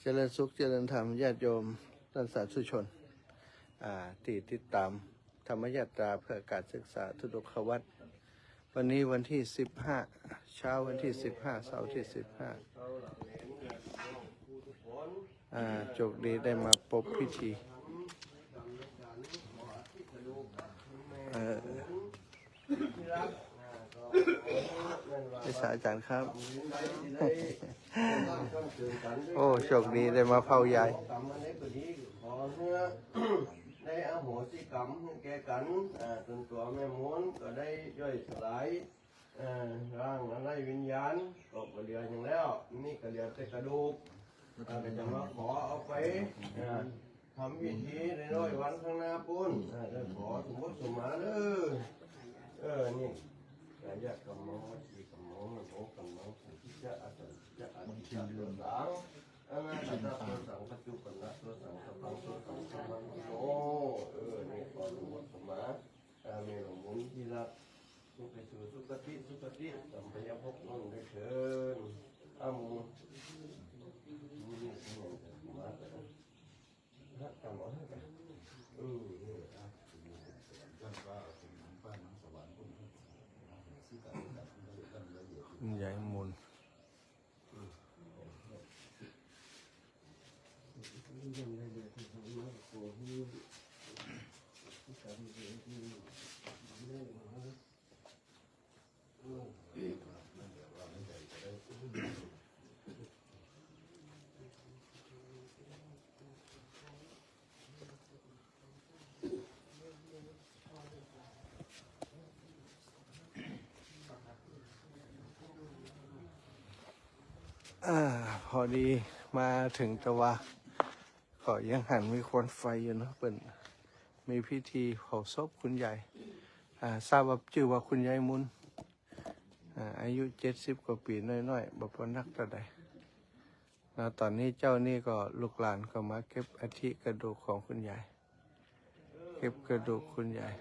เจริญสุขเจริญธรรมญาติโยมท่านสาธุชนที่ติดตามธรรมยาตราเพื่อการศึกษาทุดกขวัตรวันนี้วันที่15เช้าวันที่15เสาร์ที่15โชคดีได้มาพบพิธีอาจารย์ครับ โอ้โชคดีได้มาเผาใหญ่ได้อโหสิกรรมแก่กันจนตัวแม่ม้วนก็ได้ย่อยสลายร่างอะไรวิญญาณก็เหลืออย่างแล้วนี่ก็เหลือแต่กระดูกก็จะมาขอเอาไปทำพิธีในร้อยวันข้างหน้าปุ้นจะขอสมมติสมมานี่อยากกำมองสีกำมองมันโอกำมองจะอาจจะตัวสังอันนั้นตัวสังปัจจุบันละตัวสังสัพพังตัวสังสัพพังโอ้นี่ขอสมมติสมมาเมรุมุนที่รักสุขสู่สุขติสัมปยภพนั่นได้เถิดอามูนี่มาแต่ฮักกันหมดฮักกันคุณยายมูลพอดีมาถึงตะวะก็ยังหันมีควันไฟอยู่นะเป็นมีพิธีเผาศพคุณยายทราบว่าชื่อว่าคุณยายมุนอายุ70 กว่าปีน้อยๆบ่พอนักแต่ใดแล้วตอนนี้เจ้านี่ก็ลูกหลานก็มาเก็บอัฐิกระดูกของคุณยายเก็บกระดูกคุณยาย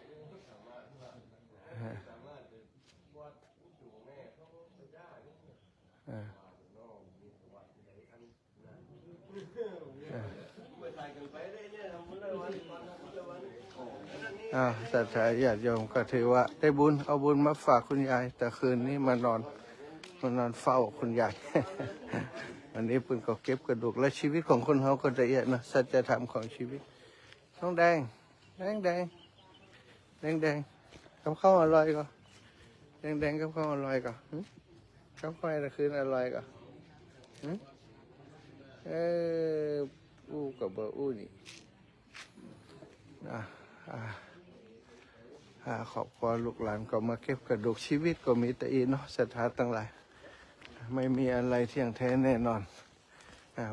ศรัทธาญาติโยมก็ถือว่าได้บุญเอาบุญมาฝากคุณยายแต่คืนนี้มานอนเฝ้าคุณยาย วันนี้เพิ่นก็เก็บกระดูกและชีวิตของคนเขาก็ละเอียดนะสัจธรรมของชีวิตน้องแดงกับข้าวอร่อยก็แดงกับข้าวอร่อยก็กับข้าวตะคืนอร่อยก็อู้กับเบอร์อู้นี่ขอบคุณลูกหลานก็มาเก็บกระดูกชีวิตก็มีแต่อีเนาะศรัทธาทั้งหลายไม่มีอะไรเที่ยงแท้แน่นอน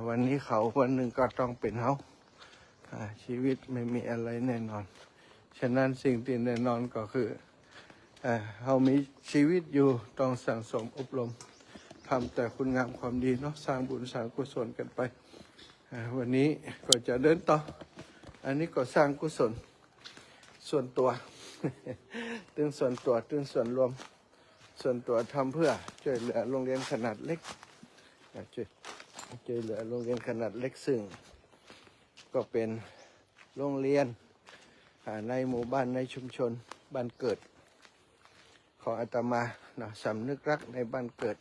วันนี้เขาวันหนึ่งก็ต้องเป็นเขาชีวิตไม่มีอะไรแน่นอนฉะนั้นสิ่งที่แน่นอนก็คือเขามีชีวิตอยู่ต้องสั่งสมอบรมทำแต่คุณงามความดีเนาะสร้างบุญสร้างกุศลกันไปวันนี้ก็จะเดินต่ออันนี้ก็สร้างกุศลส่วนตัว ตึงส่วนตัวตึงส่วนรวมส่วนตัวทำเพื่อช่วยเหลือโรงเรียนขนาดเล็กช่วยเหลือโรงเรียนขนาดเล็กซึ่งก็เป็นโรงเรียนในหมู่บ้านในชุมชนบ้านเกิดของอาตมาสำนึกรักในบ้านเกิด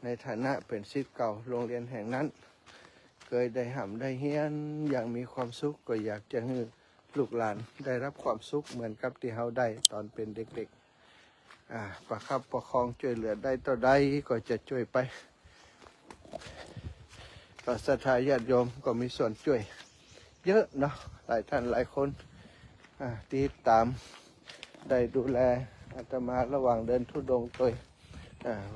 ในฐานะเป็นศิษย์เก่าโรงเรียนแห่งนั้นเคยได้ห่ำได้เฮียนอย่างมีความสุขก็อยากจะให้ลูกหลานได้รับความสุขเหมือนกับที่เขาได้ตอนเป็นเด็กๆประคับประคองช่วยเหลือได้ต่อใดก็จะช่วยไปก็ศรัทธาญาติโยมก็มีส่วนช่วยเยอะเนาะหลายท่านหลายคนติดตามได้ดูแลอาตมาระหว่างเดินธุดงค์ตัว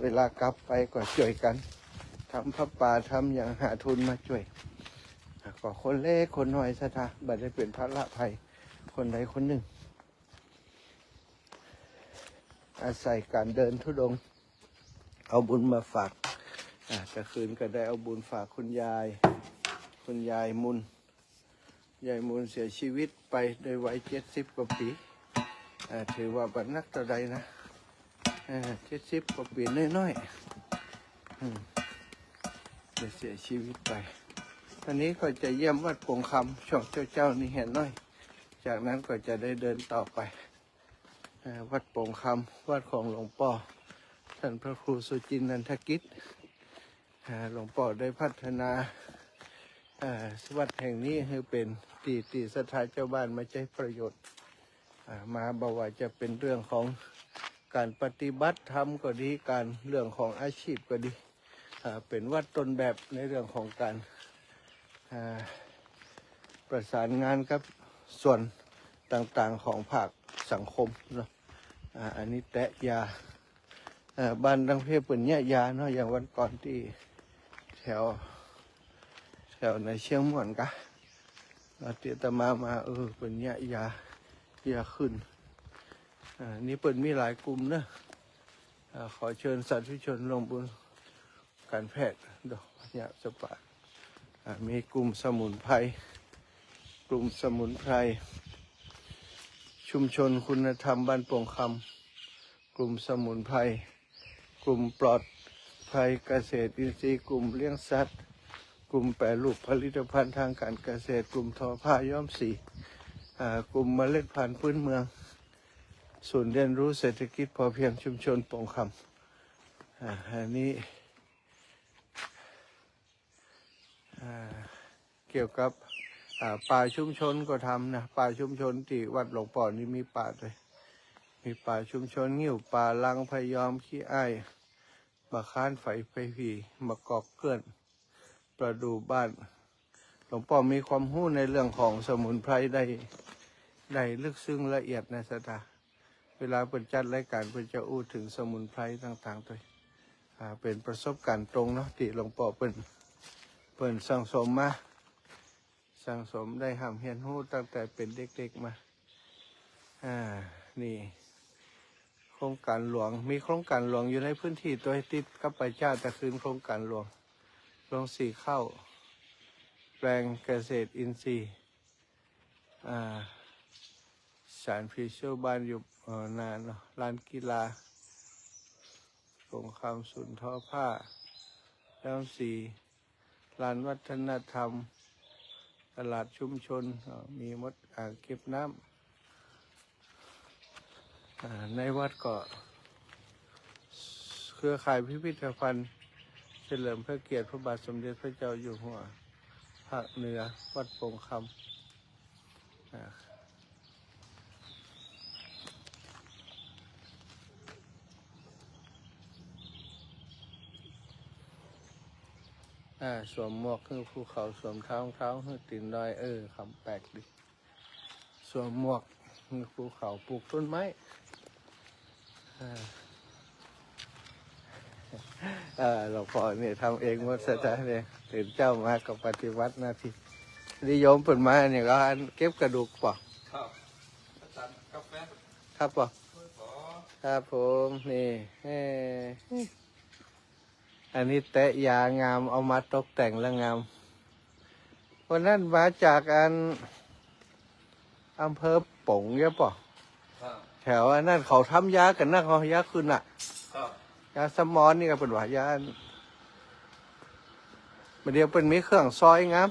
เวลากลับไปก็ช่วยกันทำพระป่าทำอย่างหาทุนมาช่วยก็คนเล็กคนน้อยศรัทธาบัดได้เป็นพระละภัยคนใดคนหนึ่งอาศัยการเดินธุดงค์เอาบุญมาฝากแต่คืนก็ได้เอาบุญฝากคุณยายมุนเสียชีวิตไปโดยวัย70 กว่าปีถือว่าบัดนักต่อใดนะ70 กว่าปีน้อยๆได้เสียชีวิตไป วันนี้ก็จะเยี่ยมวัดโป่งคำช่วงเจ้านี่เห็นน้อย จากนั้นก็จะได้เดินต่อไปวัดโป่งคำวัดของหลวงป่อท่านพระครูสุจินนันทกิจหลวงป่อได้พัฒนาวัดแห่งนี้ให้เป็นตีสถานเจ้าบ้านมาใช้ประโยชน์มาบอกว่าจะเป็นเรื่องของการปฏิบัติธรรมก็ดีการเรื่องของอาชีพก็ดีเป็นวัดต้นแบบในเรื่องของการประสานงานกับส่วนต่างๆของภาคสังคมเนาะอันนี้แตะยาบ้านดังเพศเป็นเนี่ยยาเนาะอย่างวันก่อนที่แถวในเชียงม่วนกะเราเตตมาเป็นเนี่ยยาขึ้นนี่เปิดมีหลายกลุ่มนะขอเชิญสาธุชนลงบุญการแพทย์ดอกยาสปะมีกลุ่มสมุนไพรชุมชนคุณธรรมบ้านโป่งคำกลุ่มสมุนไพรกลุ่มปลอดภัยเกษตรอินทรีย์กลุ่มเลี้ยงสัตว์กลุ่มแปรรูปผลิตภัณฑ์ทางการเกษตรกลุ่มทอผ้าย้อมสีกลุ่มเมล็ดพันธุ์พื้นเมืองศูนย์เรียนรู้เศรษฐกิจพอเพียงชุมชนโป่งคำอันนี้เกี่ยวกับป่าชุมชนก็ทำนะป่าชุมชนที่วัดหลวงป่อนี่มีป่าด้วยมีป่าชุมชนงิ้วป่าลังพยอมขี้อ้ายมะค้านไฟไฟผีมะกอกเกลื่อนประดูบ้านหลวงป่อมีความรู้ในเรื่องของสมุนไพรได้ลึกซึ้งละเอียดนะสตาเวลาเปิดจัดรายการเปิดจะอู้ถึงสมุนไพรต่างๆด้วยเป็นประสบการณ์ตรงเนาะที่หลวงป่อเปิ่นสั่งสมได้ห้ำเฮียนหู้ตั้งแต่เป็นเด็กๆมานี่โครงการหลวงมีโครงการหลวงอยู่ในพื้นที่ตัวติดกับประชาตะคืนโครงการหลวงโรงสีข้าวแปลงเกษตรอินทรีย์สารพิเศษบ้านอยู่นานเนาะลานกีฬาโป่งคำศูนย์ทอผ้าย้อมสีลานวัฒนธรรมตลาดชุมชนมีมดอ่างเก็บน้ำในวัดก็เครือข่ายพิพิธภัณฑ์เฉลิมพระเกียรติพระบาทสมเด็จพระเจ้าอยู่หัวภาคเหนือวัดโป่งคำสวมหมวกคือภูเขาสวมเท้าคือตีนดอยคำแปลกดิสวมหมวกคือภูเขาปลูกต้นไม้หลวงพ่อเนี่ยทำเองหมดซะจ้ะเนี่ยตื่นเจ้ามากับปฏิวัติหน้าที่นิยมเปิดมาเนี่ยก็อันเก็บกระดูกป่ะครับอาจารย์กาแฟ ครับป่ะ ขอ ครับผมนี่อันนี้แตะยางามเอามาตกแต่งแล้วงามวันนั้นมาจากอำเภอป่งเยอะป่ะ ครับ แถวอันนั้นเขาทำยากันนะเขายาขึ้นอ่ะ ครับ ยาสมอนนี่ก็เป็นว่ายาเดี๋ยวเป็นมีเครื่องซอยงาม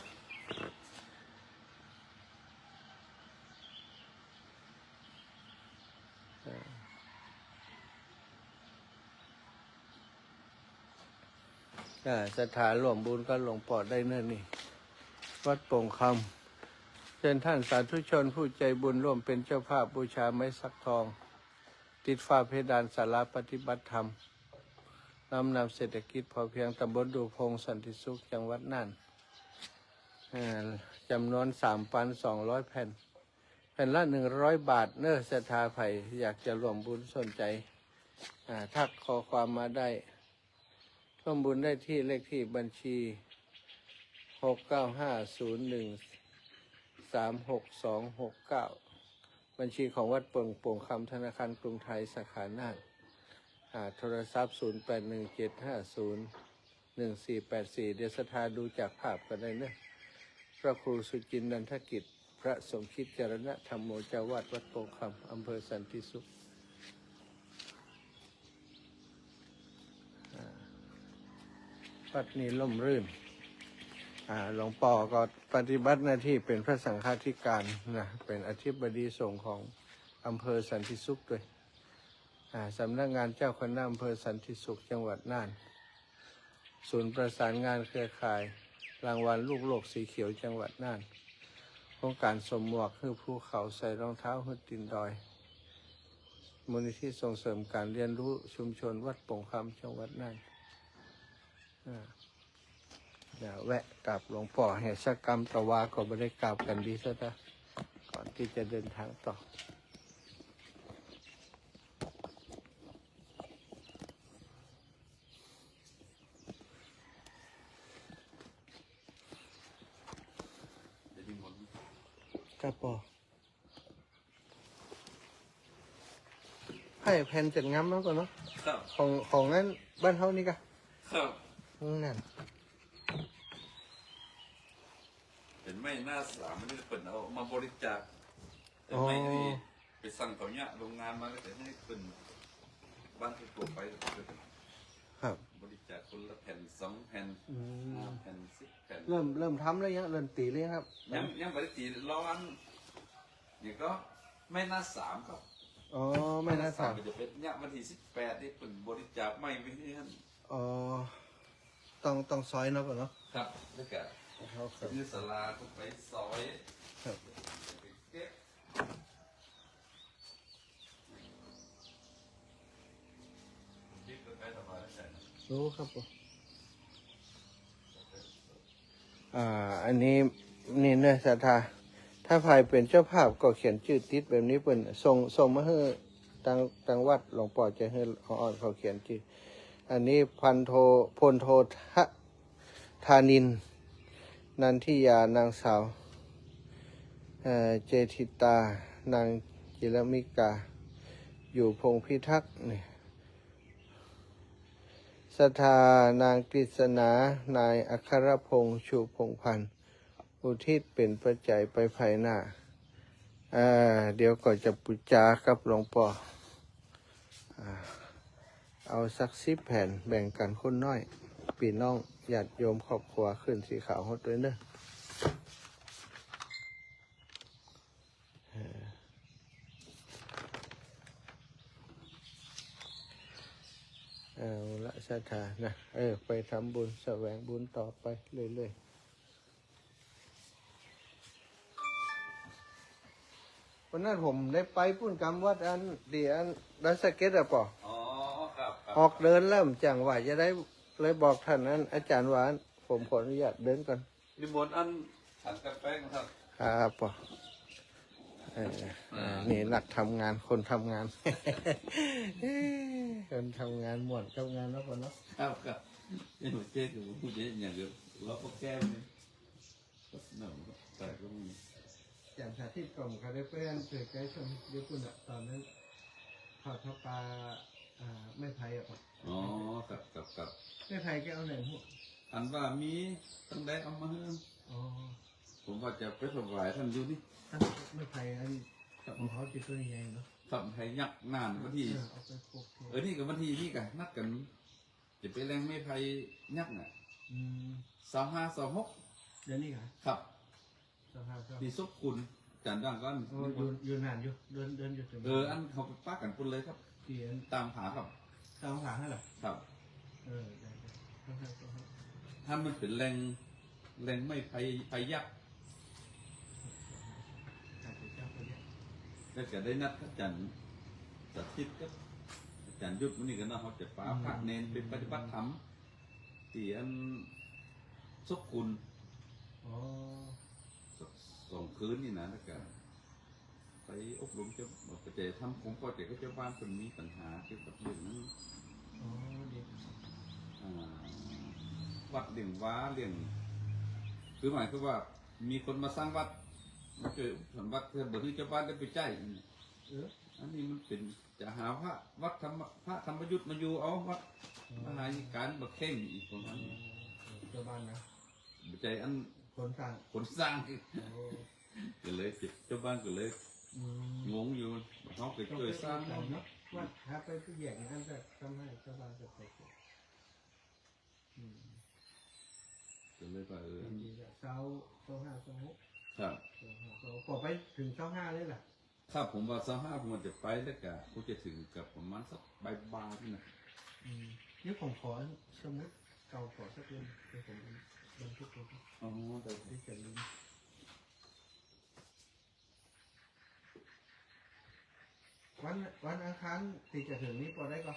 สถานหลวงบุญก็หลวงปอดได้เนิ่นนี่วัดโป่งคำเชิญท่านสาธุชนผู้ใจบุญร่วมเป็นเจ้าภาพบูชาไม้สักทองติดฝ้าเพดานศาลาปฏิบัติธรรมนำเศรษฐกิจพอเพียงตำบลดูพงสันติสุขจังหวัดน่านจำนวน 3,200 แผ่นแผ่นละ100 บาทเนื้อศรัทธาไผ่อยากจะร่วมบุญสนใจทักข้อความมาได้ร่วมบุญได้ที่เลขที่บัญชี69501362269บัญชีของวัดโป่งคำธนาคารกรุงไทยสาขาน่านโทรศัพท์0817501484เดี๋ยวศรัทธาดูจากภาพกันได้เนอะพระครูสุจินนันทกิจพระสมคิดจรณธรรมโมเจ้าวาดวัดโป่งคำอำเภอสันติสุขวัดนี้ร่มรื่น หลวงปู่ก็ปฏิบัติหน้าที่เป็นพระสังฆาธิการนะเป็นอธิบดีสงฆ์ของอำเภอสันติสุขด้วยสำนักงานเจ้าคณะอำเภอสันติสุขจังหวัดน่านศูนย์ประสานงานเครือข่ายรางวัลลูกโลกสีเขียวจังหวัดน่านโครงการสมหมวกคือภูเขาใส่รองเท้าหืดตินดอยมูลนิธิส่งเสริมการเรียนรู้ชุมชนวัดโป่งคำจังหวัดน่านแวะกับหลวงพ่อแห่ชกรรมตะวาก็ไม่ได้กราบกันดีซะนะก่อนที่จะเดินทางต่อครับปอให้แผ่นจัดงามแล้วก่อนเนาะ ครับ ของนั้นบ้านเฮานี่กะ ครับ นั่น เป็นไม่หน้าสามไม่ได้เปิดเอามาบริจาคแต่ไม่นี่ไปสั่งเขาเนี่ยโรงงานมาแล้วแต่ให้เป็นบ้านที่ปลูกไป ครับ บริจาคคนละแผ่น2 แผ่น5 แผ่น10 แผ่น เริ่มทำแล้วยังเริ่มตีเลยครับ ยังบริจีร้อนนี่ก็ไม่น่าสามครับ อ๋อไม่น่าถาม จะเป็นเนี่ยวันที่18ที่เป็นบริจาคไม่ไปที่นั่น อ๋อต้องซอยเนาะก่อนเนาะ ครับแล้วก็ยืดสลาทุกไปซอย ครับ เก็บยึดไปสบายแล้ว รู้ครับผมอันนี้นี่เนื้อศรัทธาถ้าภายเป็นเจ้าภาพก็เขียนชื่อติดแบบนี้เป็นส่งมาให้ทางวัดหลวงปู่จะให้อ่อนเขาเขียนชื่ออันนี้พลโทธานินนันทิยานางสาวเจติตานางจิรมิกาอยู่พงพิทักษ์นี่ศรัทธานางกฤษณานายอัครพงษ์ชูพงษ์พันธ์อุทิศเป็นปัจจัยไปภายหน้าเดี๋ยวก็จะปุจจากับหลวงพ่อเอาสัก10 แผ่นแบ่งกันคนน้อยพี่น้องญาติโยมครอบครัวขึ้นสีขาวหดด้วยเนอะเอาละศรัทธานะไปทำบุญแสวงบุญต่อไปเรื่อยๆวันนั้นผมได้ไปปุ้นกรรมวัดอันดัสเก็ตอะป่อ อ๋อครับครับ ออกเดินเริ่มจังหวะจะได้เลยบอกท่านนั้น อาจารย์หวานผมขออนุญาตเดินก่อน นิมนต์อันฉันกาแฟครับ ครับป่อนี่นักทำงานคนทำงาน คนทำงานหมดทำงานแล้วป่อเนาะ ครับครับนี่ผมเจ๊คือผมพูดเยอะอย่างเดียวเราก็แก้เลยนั่นแต่ก็มี อย่างสาธิตกล่อมเขาได้เพื่อนเกิดใจชมเดี๋ยวคุณตอนนั้นทอดข้าวปลาไม่ไผ่อะป่ะ อ๋อครับครับครับ ไม่ไผ่แกเอาไหนหัว อันว่ามีตั้งแต่เอามาให้ อ๋อ ผมว่าจะไปถวายท่านดูนี่ ถ้าไม่ไผ่อันของเขาจะตัวใหญ่เนาะ ทำให้ยักษ์นานวันที่ เอาไปโคก นี่กับวันที่นี่กันนัดกัน จะไปแรงไม่ไผ่ยักษ์น่ะ25 26เดี๋ยวนี้ค่ะ ครับ สภาพก็ ที่ซุกคุณจานดังก้อน อยู่นานอยู่เดินอยู่ถึง อันเขาไปป้ากันปุ่นเลยครับ เขียน ตามหาครับ ตามหาให้หรอ ครับ ได้ต้องให้ ถ้ามันเป็นแรงไม่ไผ่ยักษ์ การติดเจ้าคนนี้ ก็จะได้นัดอาจารย์สถิตกับอาจารย์ยุทธวันนี้กันนะเขาจะป้าพระเนนเป็นปฏิบัติธรรมที่อันซุกคุณ อ๋อ ส่งคืนนี่นะแล้วก็ไปอบรมเจ้าประเจทำผมก็เจก็เจ้าบ้านคนมีปัญหาเกี่ยวกับเรื่องนั้น อ๋อดี วัดเลี้ยงว้าเลี้ยงคือหมายคือว่ามีคนมาสร้างวัดมาเจอสมบัติเพื่อนบอกที่เจ้าบ้านได้ไปใจอันนี้มันเป็นจะหาพระวัดพระธรรมยุทธ์มาอยู่เอาวัดมหาวิการบักเข่งอีกประมาณนี้ เจ้าบ้านนะ ใจอัน คนสั่ง คนสร้างก็เลยเจ้าบ้านก็เลยงงอยู่เขาเคยสร้าง เนาะว่าถ้าไปผู้ใหญ่นั่นจะทำให้เจ้าบ้านจะไป ก็เลยว่า ดีแล้ว เช้าห้าเช้าหก ครับ พอไปถึงเช้าห้าเลยล่ะ ถ้าผมว่า25ผมจะไปแล้วก็ผมจะถึงกับประมาณสักบ่ายๆนี่นะ นี่ผมขอสมุดเก่าขอสักเล่มเดี๋ยวผมบันทึกไว้ อ๋อแต่ ที่จะลืมวันอังคารที่จะถึงนี้พอได้ก็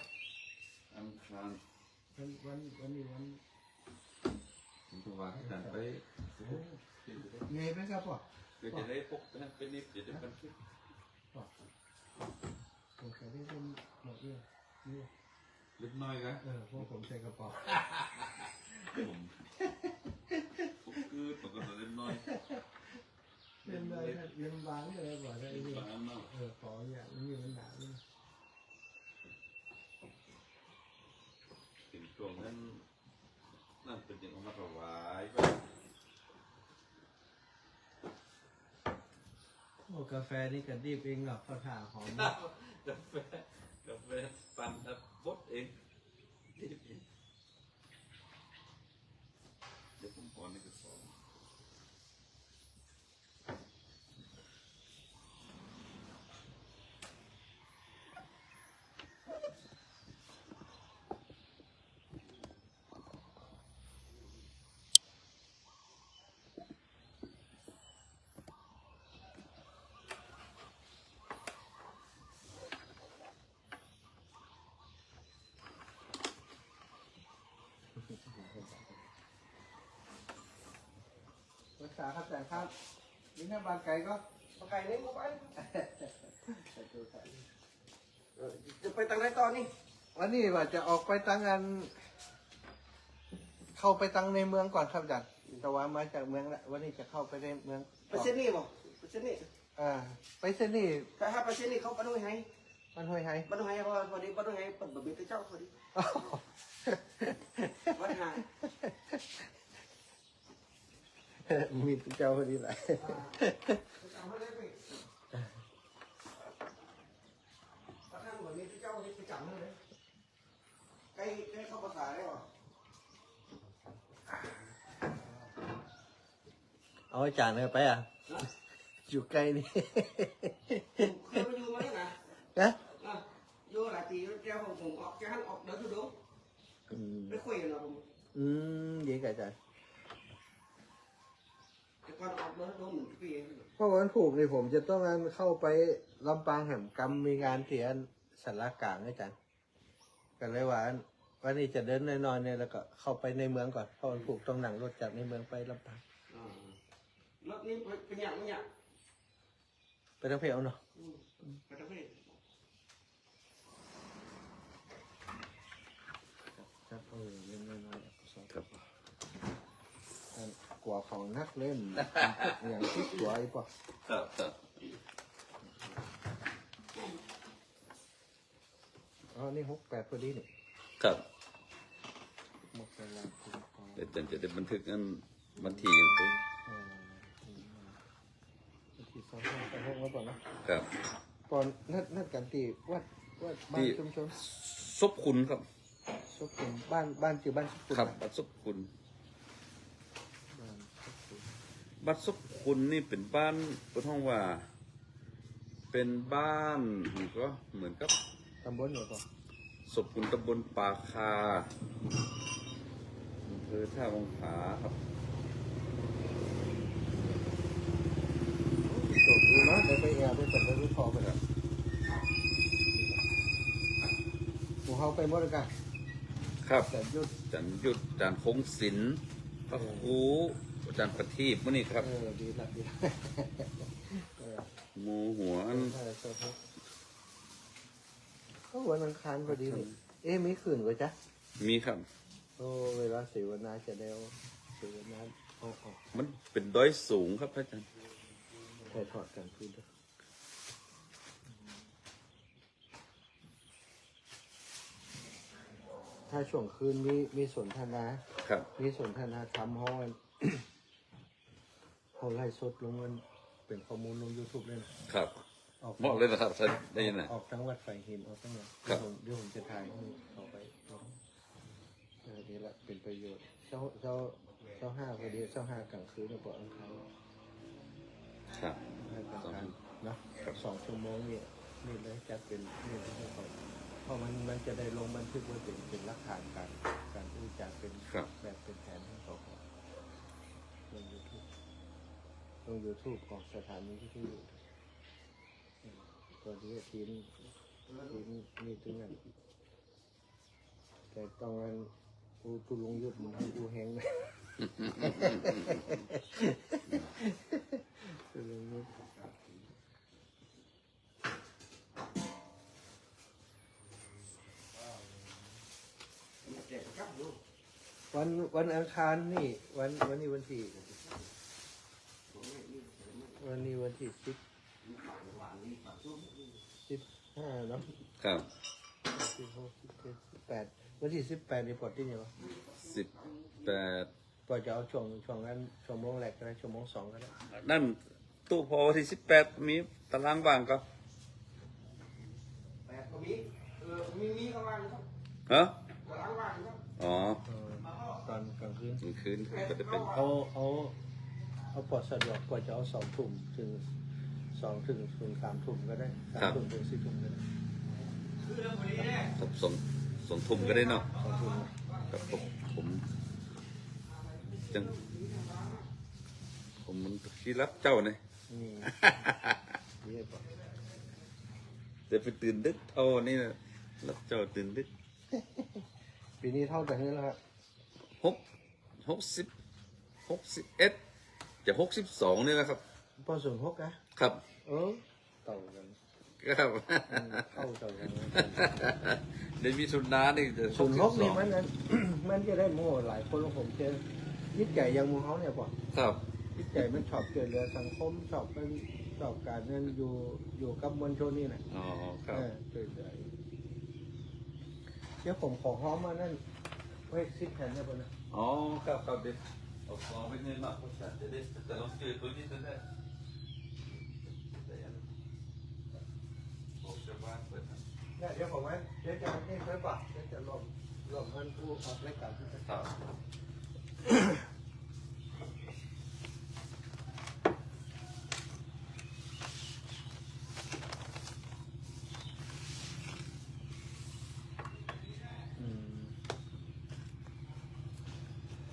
อังคาร วันนี้วัน ผมจะว่าให้อาจารย์ไป ไงไหมครับพ่อ ก็จะได้พกไปนั่นไปนี่จะได้บันทึก ผมจะได้เป็นหมดเลยนี่ เล็กน้อยกัน พวกผมใส่กระเป๋า ผมคือปกติเล็กน้อย เล่นได้เล่นบางเลยบอกได้ เล็ก ดิ บางเนาะ ขออย่างนี้มันหนาเลย ถึงช่วงนั้นนั่นเป็นอย่างเอามาถวายไป โอ้กาแฟนี่กันดีบเองหรอกเขาถ่าหอม กาแฟปั่นบดเองเดี๋ยวผมขอในกระสอบ ภาษาครับแต่ครับนี่หน้าบานไก่ก็ เอาไก่เลี้ยงเข้าไปจะไปทางไหนต่อนี่ วันนี้ว่าจะออกไปตั้งงานเข้าไปตั้งในเมืองก่อนครับอาจารย์แต่ว่ามาจากเมืองแล้ววันนี้จะเข้าไปในเมือง ไปเซนี่บ่ไปเซนี่ ไปเส้นนี่ ถ้าไปเซนี่เขาไปด้วยไง มันห้วยไฮ บ้านไฮพอดีบ้านไฮเปิดแบบนี้เจ้าพอดีบ้านไฮ มีเจ้าพอดีแหละ เอาไม่ได้ไปถ้าท่านแบบนี้เจ้านี่ไปจับเลยใกล้เข้าภาษาได้ป่ะ เอาอาจารย์ไปอ่ะอยู่ใกล้นี่ เคยไปอยู่มาแล้วนะ นะ อยู่หลายปีเจ้าของผมออกจะหันออกเดินดูไปคุยกันนะผม ดีกับอาจารย์ แต่ก่อนออกเดินดูเหมือนปี เพราะวันผูกนี่ผมจะต้องเข้าไปลำปางแหมกำมีงานเถียนสันลากลางอาจารย์กันเลยว่าวันนี้จะเดินน้อยๆเนี่ยแล้วก็เข้าไปในเมืองก่อนเพราะวันผูกต้องนั่งรถจากในเมืองไปลำปาง รถนี้เป็นอย่างนี้ ไปทางเพลเนาะ ไปทางนี้ ครับเล่นน้อยๆ ครับ กว่าของนักเล่น อย่างที่สวยป่ะ ครับครับ อ๋อนี่68พอดีนี่ ครับ หมดเวลาคุณพอ เดี๋ยวอาจารย์จะได้บันทึกอันบันทีกันไป ที่2 5 6แล้วป่ะนะครับ ตอนนัดกันตีวัดบ้านชุมชน ซบคุณครับ ซุปเป็นบ้านจือบ้านซุปเป็น ครับบัดซบคุณ บ้านซุปเป็น บัดซบคุณนี่เป็นบ้านเป็นห้องว่า เป็นบ้านก็เหมือนกับ ตำบลเหรอป่ะ ศพคุณตำบลป่าคาอำเภอท่าวังผาครับ โจทย์ดีเนาะได้ไปแอร์ไปจัดไปรู้พอไปแล้วผมเขาไปหมดเลยกัน ครับ แต่ยุด อาจารย์ยุทธอาจารย์คงศิลป์พระครูอาจารย์ประทีปมื่อนี้ครับ ดีละดีละ หมูหัวอัน ก็วันอังคารพอดีนี่มีขืนกว่าจ๊ะ มีครับ โอ้เวลาเสวนาจะเร็วเสวนาออก มันเป็นดอยสูงครับพระอาจารย์ ถ่ายทอดกันคืนด้วยถ้าช่วงคืนมีสนทนา ครับ มีสนทนาธรรมห้อง เขาไล่สดลงมันเป็นข้อมูลลง YouTube เลยนะครับ ออก เหมาะเลยนะครับท่านได้ยินไหม ออกทั้งวัดไฟหินออกทั้งนั้น ครับ เดี๋ยวผมจะถ่ายให้ต่อไปลงนี่แหละเป็นประโยชน์เจ้า 25พอดี25กลางคืนเนี่ยปออังคาร ครับ ให้กลางคืนเนาะ ครับ 2 ชั่วโมงนี่เลยจัดเป็นนี่ที่เขาเพราะมันจะได้ลงบันทึกไว้เป็นหลักฐานการพูดจาเป็น ครับ แบบเป็นแผนให้เขาลง YouTube ลง YouTube ของสถานีที่อยู่ตัวนี้ทีมนี่ถึงนั้นแต่ต้องนั้นกูลงยุบมันให้กูแห้งเลยกูลงยุบวันอังคารนี่วันนี้วันที่15เนาะ ครับ 16 17 18วันที่18นี่ปลดที่ไหนวะ 18 ปลดจะเอาช่วงนั้นชั่วโมงแรกก็ได้ชั่วโมง2ก็ได้ นั่นตู้พอวันที่18มีตารางว่างก็ แต่ก็มีก็ว่างครับ ฮะ ก็ล้างว่างครับ อ๋อ ตอนกลางคืน กลางคืนก็จะเป็น เอาปลดสะดวกปลดจะเอา2 ทุ่มถึง2 ถึง3 ทุ่มก็ได้3 ทุ่มถึง4 ทุ่มก็ได้ ครับสองทุ่มก็ได้เนาะ 2 ทุ่ม กับผมจังผมมันขี้รับเจ้าเนี่ย นี่เรียบร้อย จะไปตื่นดึกเท่านี่นะรับเจ้าตื่นดึก ปีนี้เท่าแต่นี้แล้วครับ 61จะ62นี่แหละครับ ปศูนย์6นะครับ เต่ากัน ครับ เข้าเต่ากัน เดี๋ยวมีสุนานี่จะ ศูนย์6นี่ 62 มันนั้น มันจะได้โม่หลายคนของผมเจอยิดใหญ่อยังหมูเขาเนี่ยป่ะ ครับ ยิดใหญ่มันชอบเกิดเรือสังคมชอบการนั้นอยู่กับมวลชนนี่นะ อ๋อครับ เกิดใหญ่เดี๋ยวผมขอห้อมมานั่นไว้ซิปแผ่นได้ป่ะนะ อ๋อครับครับเด็กเอาซองไปเนี่ยเนาะจะได้จะลองเจอตัวนี้จะได้ผมจะว่าเปิดนะ เนี่ยเดี๋ยวผมไว้เดี๋ยวจะนี่ค่อยป่ะเดี๋ยวจะลมมันผู้ออกรายการที่จะ ครับ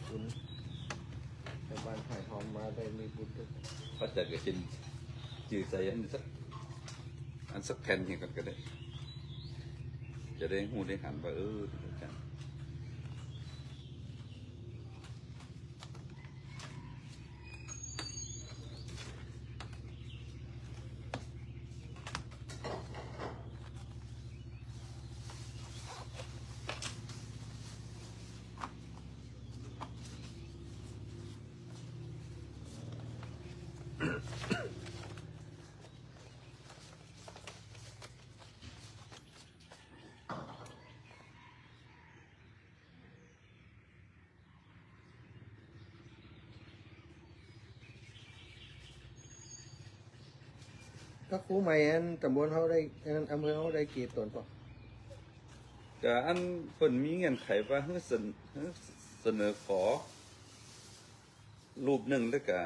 คุณชาวบ้านถ่ายหอมมาได้มีบุญด้วย ก็จะเกิดเป็นจืดใส่อันสักแผ่นเห็นกันก็ได้ จะได้หูได้หันว่าจัง ก็ครูใหม่อันตำบลเขาได้อันอำเภอเขาได้กี่ตนป่ะ แต่อันเพิ่นมีเงื่อนไขว่าให้เสนอขอ รูปหนึ่งแล้วก็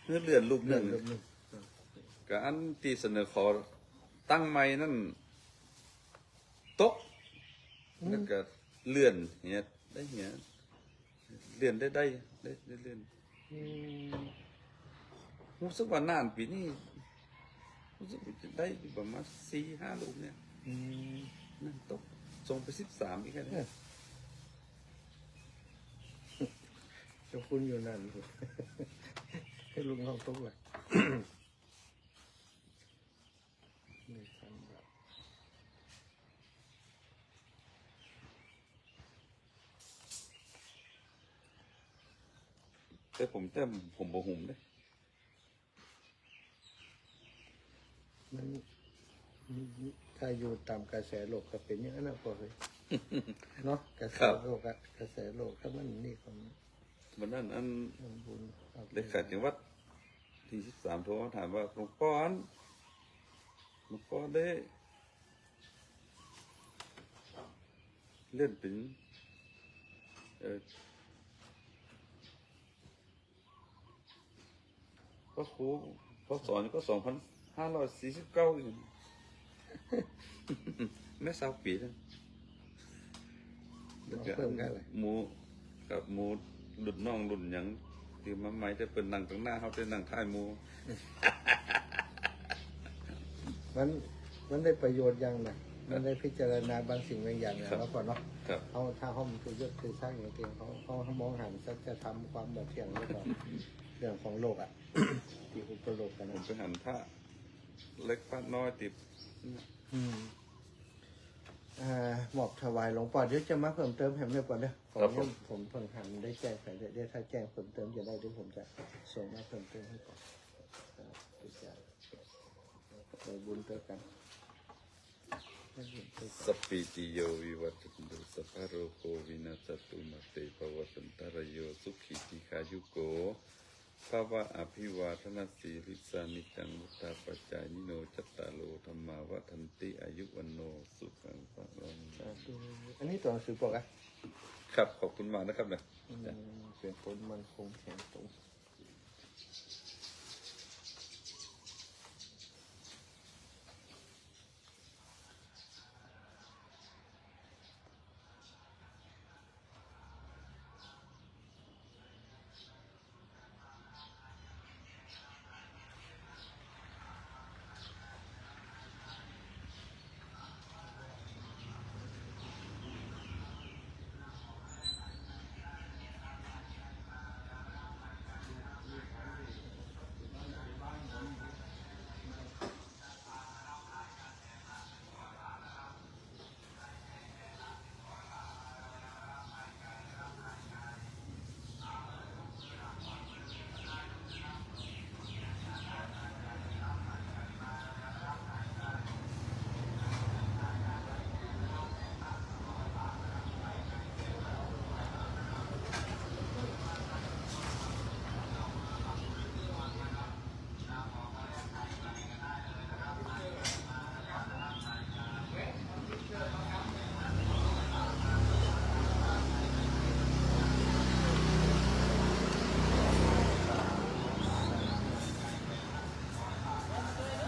ให้เลื่อนรูปหนึ่ง ก็อันที่เสนอขอตั้งใหม่นั่นโต๊ะแล้วก็เลื่อนเนี่ยได้เนี่ยเลื่อนได้เลื่อนรู้สึกว่านานปีนี้รู้สึกว่าจะได้ประมาณ4-5 รูปเนี่ยนั่นโต๊ะส่งไป13อีกแค่นี้ เจ้าคุณอยู่นั่น ให้ลุงลองตุ๊กเลยนี่ทำแบบ แต่ผมบ่หุ่มเลย มันถ้าอยู่ตามกระแสโลกก็เป็นอย่างนั้นนะพอเลย เนาะกระแสโลกอะกระแสโลกถ้ามันนี่ของ วันนั้นอัน มันบุญเอา เลขาจังหวัดที่13โทรมาถามว่าหลวงพ่อได้เลื่อนเป็น ระครูเขาสอนก็2549อยู่ แม่สาวปีนั่น เอาเพิ่มได้เลย หมูกับหมูหลุดน่องหลุดหยังคือมาไม่ได้เป็นนั่งตรงหน้าเขาได้นั่งท้ายหมู มันได้ประโยชน์อย่างนะมันได้พิจารณาบางสิ่งบางอย่างนะแล้วก่อนเนาะ ครับ เขาถ้าเขามันคือยศคือสร้างอย่างเดียวเขามองหันสัจธรรมความแบบเที่ยงแล้วก็เรื่องของโลกอ่ะ ที่อุปโลกกัน ผม นะ ไปหันพระเล็กพระน้อยติด อืมหมอบถวายหลวงพ่อเดี๋ยวจะมาเพิ่มเติมให้เรียบก่อนเด้อผมเพิ่งหันได้แจ้งไปเดี๋ยวถ้าแจ้งเพิ่มเติมจะได้เดี๋ยวผมจะส่งมาเพิ่มเติมให้ก่อนไปบุญเติมกัน สัพพิติโยวิวัตชันตุสัพพะโรโควินาศตุมาเตภวัตันตรโยสุขีติขายุโกภาวะอภิวาทนาสีริสานิจังมุตตาปัจจายนิโนจัตตาโลธรรมาวัฒนติอายุวันโนสุขังพระรัง อันนี้ตัวหนังสือปกอ่ะ ครับขอบคุณมากนะครับนะ เสียงฝนมันคงแข็งตรง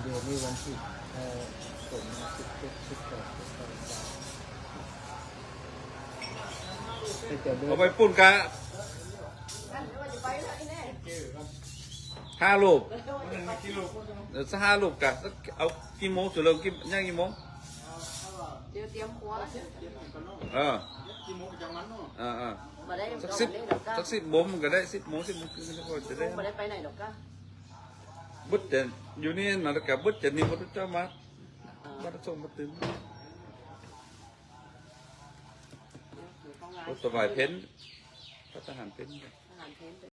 เดี๋ยวนี้วันที่ส่งมา17 18เอาไปปุ่นกะ5 รูปสัก5 รูปกะเอากี่โมงสุดเลยย่างกี่โมง เดี๋ยวเตรียมครัว มาได้ สัก ดอก 10 เล่ดอกก้า สัก10 โมงมันก็ได้10 โมง10 โมงครึ่งก็พอจะได้ มาได้ไปไหนดอกก้า บุตรอยู่นี่มาแล้วกับบุตรนี่บุตรเจ้ามาส่งมาตื่นสบายเพ้นพระทหารเพ้น อาหารเทน